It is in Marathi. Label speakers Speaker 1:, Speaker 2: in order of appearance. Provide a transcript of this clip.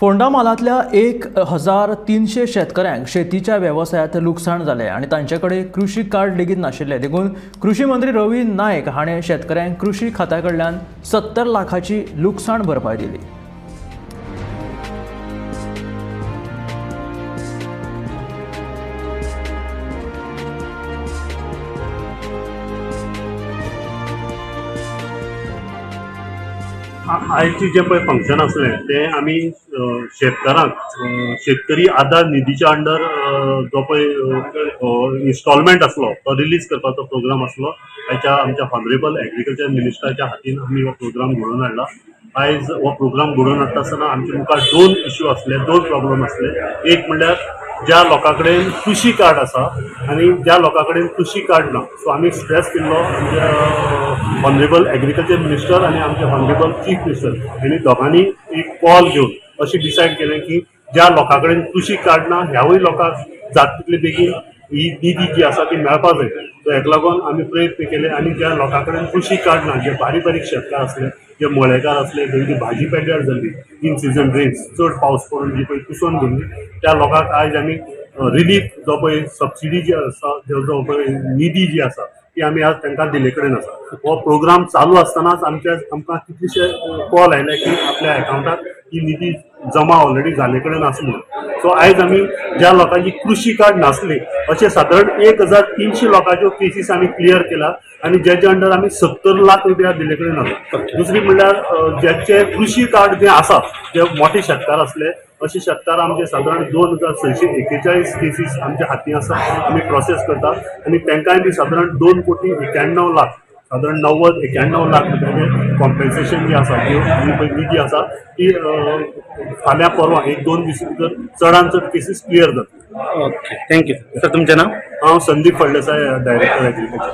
Speaker 1: फोंडा मालातल्या 1300 शेतकऱ्यांक शेतीच्या व्यवसायात लुकसाण जाले आणि तांचेकडे कृषी कार्ड लेगीत नाशिल्ले। देखून कृषी मंत्री रवी नायक हाणें शेतकऱ्यांक कृषी खात्या कडल्यान 70 लाखाची लुकसाण भरपाय दिली।
Speaker 2: आयचे जे पळय फंक्शन आसलें ते आमी शेतकारांक शेतकरी आधार निधीच्या अंडर जो पळय इन्स्टॉलमेंट आसलो तो रिलीज करपाचो प्रोग्राम आसलो। आयच्या आमच्या हॉनरेबल एग्रीकल्चर मिनिस्टराच्या हातीन आमी हो प्रोग्राम घडोवन हाडला। आयज हो प्रोग्राम घडोवन हाडटा आसतना आमचे मुखार दोन इश्यू आसले, दोन प्रॉब्लेम आसले। एक म्हणल्यार ज्या लोकां कडेन कृषी कार्ड आसा आनी ज्या लोकां कडेन कृषी कार्ड ना, सो आमी स्ट्रेस केल्लो आमच्या हॉनरेबल एग्रीकल्चर मिनिस्टर आनी आमचे हॉनरेबल चीफ मिनिस्टर हांणी दोगांनी एक कॉल घेवन अशें डिसायड केलें की ज्या लोकां कडेन कृषी कार्ड ना ह्यावूय लोकांक जाता तितले बेगीन ही निधी जी आसा ती मेळपाक जाय। सो हेका लागून आमी प्रयत्न केले आनी ज्या लोकां कडेन कृषी कार्ड ना, जे बारीक बारीक शेतकार आसले, जे मळेकार आसले, जेंची भाजी पेड्ड्यार जाल्ली इन सिजन रेन्स, चड पावस पडून जी पळय कुसोन गेल्ली, त्या लोकांक आयज आमी रिलीफ जो पळय सबसिडी जी आसा, जो पळय निधी जी आसा ती आमी आज तांकां दिले कडेन आसा। हो प्रोग्राम चालू आसतनाच आमकां कितलेशे कॉल आयले की आपल्या अकाउंटाक ही निधी जमा ऑलरेडी जाले कडेन आसा म्हणून। सो आयज आमी ज्या लोकांची कृषी कार्ड नासले अशे सादारण 1300 लोकांच्यो केसीस आमी क्लियर केला आनी जेच्या अंडर आमी 70 लाख रुपया दिले कडेन आसा। दुसरी म्हणल्यार ज्याचे कृषी कार्ड जे आसा, जे मोठे शेतकार आसले अशे शेतकार आमचे सादारण 2641 केसीस आमच्या हाती आसा, आमी प्रोसेस करता आनी तांकांय बी सादारण 2,91 लाख, सादारण 91 लाख रुपयाचे कॉम्पेन्सेशन जी आसा, निधी आसा ती फाल्यां परवा 1-2 दीस भितर चडांत चड केसीस क्लियर जातली।
Speaker 3: Okay, thank you sir. तुमचें नांव?
Speaker 2: हांव संदीप फळदेसाय, डायरेक्टर एग्रीकल्चर।